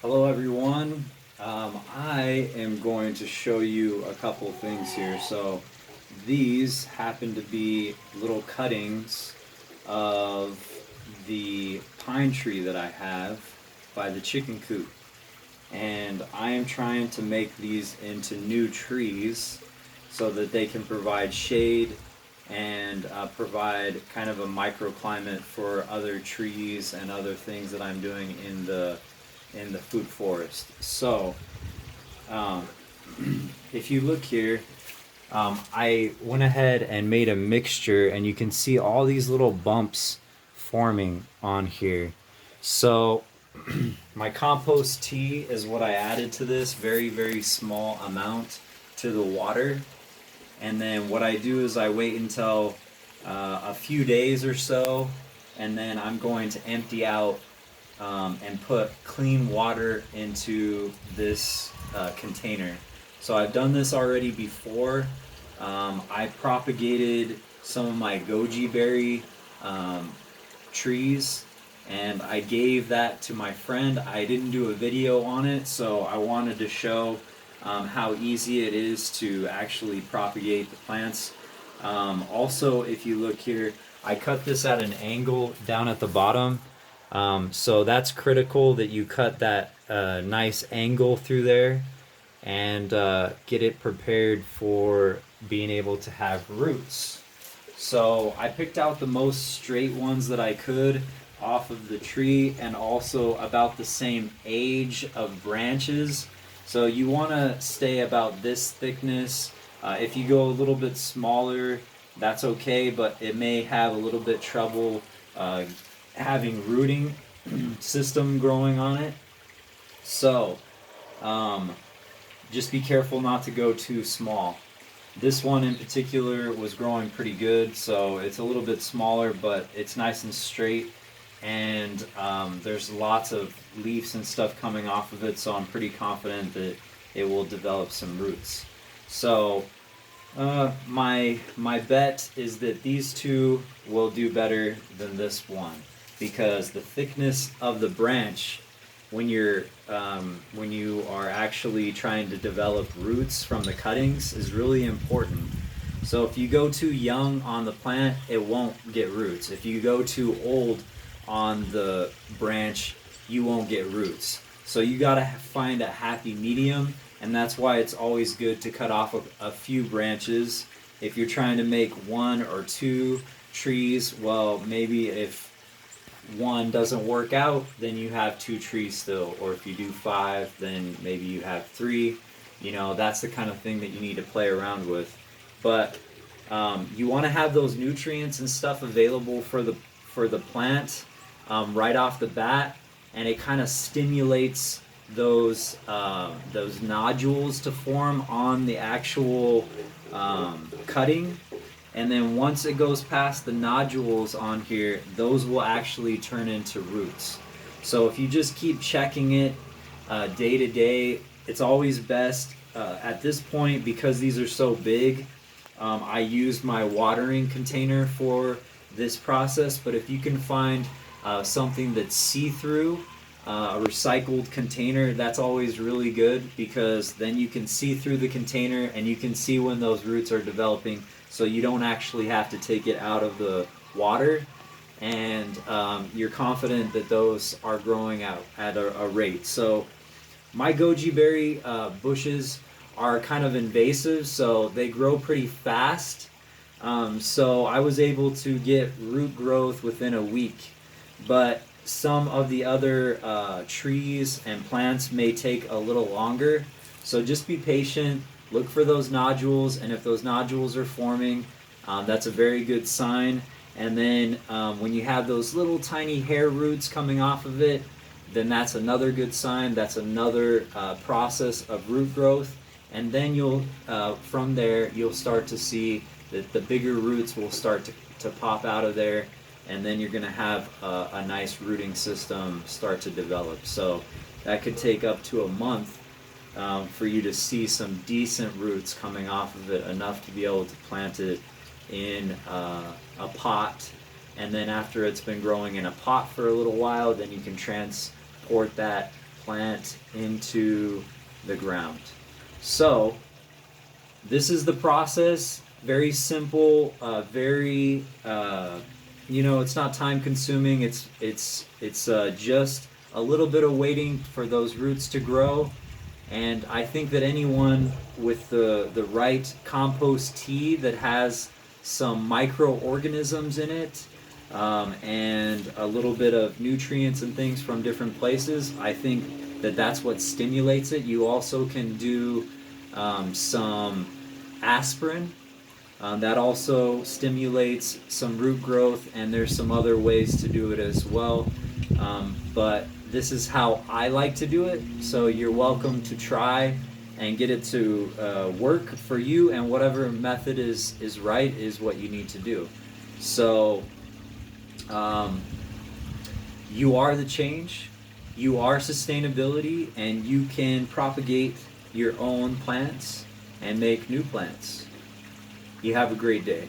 Hello everyone. I am going to show you a couple things here. So these happen to be little cuttings of the pine tree that I have by the chicken coop. And I am trying to make these into new trees so that they can provide shade and provide kind of a microclimate for other trees and other things that I'm doing in the food forest. So, um, if you look here, I went ahead and made a mixture, and you can see all these little bumps forming on here. So, my compost tea is what I added to this, very, very small amount to the water. And then what I do is I wait until a few days or so, and then I'm going to empty out and put clean water into this container. So I've done this already before. I propagated some of my goji berry um, trees, and I gave that to my friend. I didn't do a video on it, so I wanted to show how easy it is to actually propagate the plants. Also, if you look here, I cut this at an angle down at the bottom. So that's critical that you cut that nice angle through there and get it prepared for being able to have roots. So I picked out the most straight ones that I could off of the tree and also about the same age of branches. So you want to stay about this thickness. If you go a little bit smaller, that's okay, but it may have a little bit trouble having rooting system growing on it. So um, just be careful not to go too small. This one in particular was growing pretty good, so it's a little bit smaller, but it's nice and straight, and there's lots of leaves and stuff coming off of it, so I'm pretty confident that it will develop some roots. So my bet is that these two will do better than this one because the thickness of the branch when you are actually trying to develop roots from the cuttings is really important. So if you go too young on the plant, it won't get roots. If you go too old on the branch, you won't get roots. So you gotta find a happy medium, and that's why it's always good to cut off a few branches. If you're trying to make one or two trees, well, maybe if one doesn't work out, then you have two trees still. Or if you do five, then maybe you have three. You know, that's the kind of thing that you need to play around with. But you want to have those nutrients and stuff available for the plant right off the bat, and it kind of stimulates those nodules to form on the actual cutting, and then once it goes past the nodules on here, those will actually turn into roots. So if you just keep checking it day to day, it's always best at this point because these are so big. I use my watering container for this process, but if you can find something that's see-through, a recycled container, that's always really good because then you can see through the container and you can see when those roots are developing, so you don't actually have to take it out of the water, and you're confident that those are growing out at a rate. So my goji berry bushes are kind of invasive, so they grow pretty fast. So I was able to get root growth within a week, but some of the other trees and plants may take a little longer. So just be patient, look for those nodules, and if those nodules are forming, that's a very good sign. And then when you have those little tiny hair roots coming off of it, then that's another good sign. That's another process of root growth. And then you'll, from there, you'll start to see that the bigger roots will start to pop out of there, and then you're going to have a nice rooting system start to develop. So that could take up to a month for you to see some decent roots coming off of it, enough to be able to plant it in a pot. And then after it's been growing in a pot for a little while, then you can transport that plant into the ground. So this is the process. Very simple, very it's not time consuming. It's just a little bit of waiting for those roots to grow. And I think that anyone with the right compost tea that has some microorganisms in it, and a little bit of nutrients and things from different places, I think that that's what stimulates it. You also can do some aspirin. That also stimulates some root growth, and there's some other ways to do it as well. But this is how I like to do it, so you're welcome to try and get it to work for you, and whatever method is right is what you need to do. So you are the change, you are sustainability, and you can propagate your own plants and make new plants. You have a great day.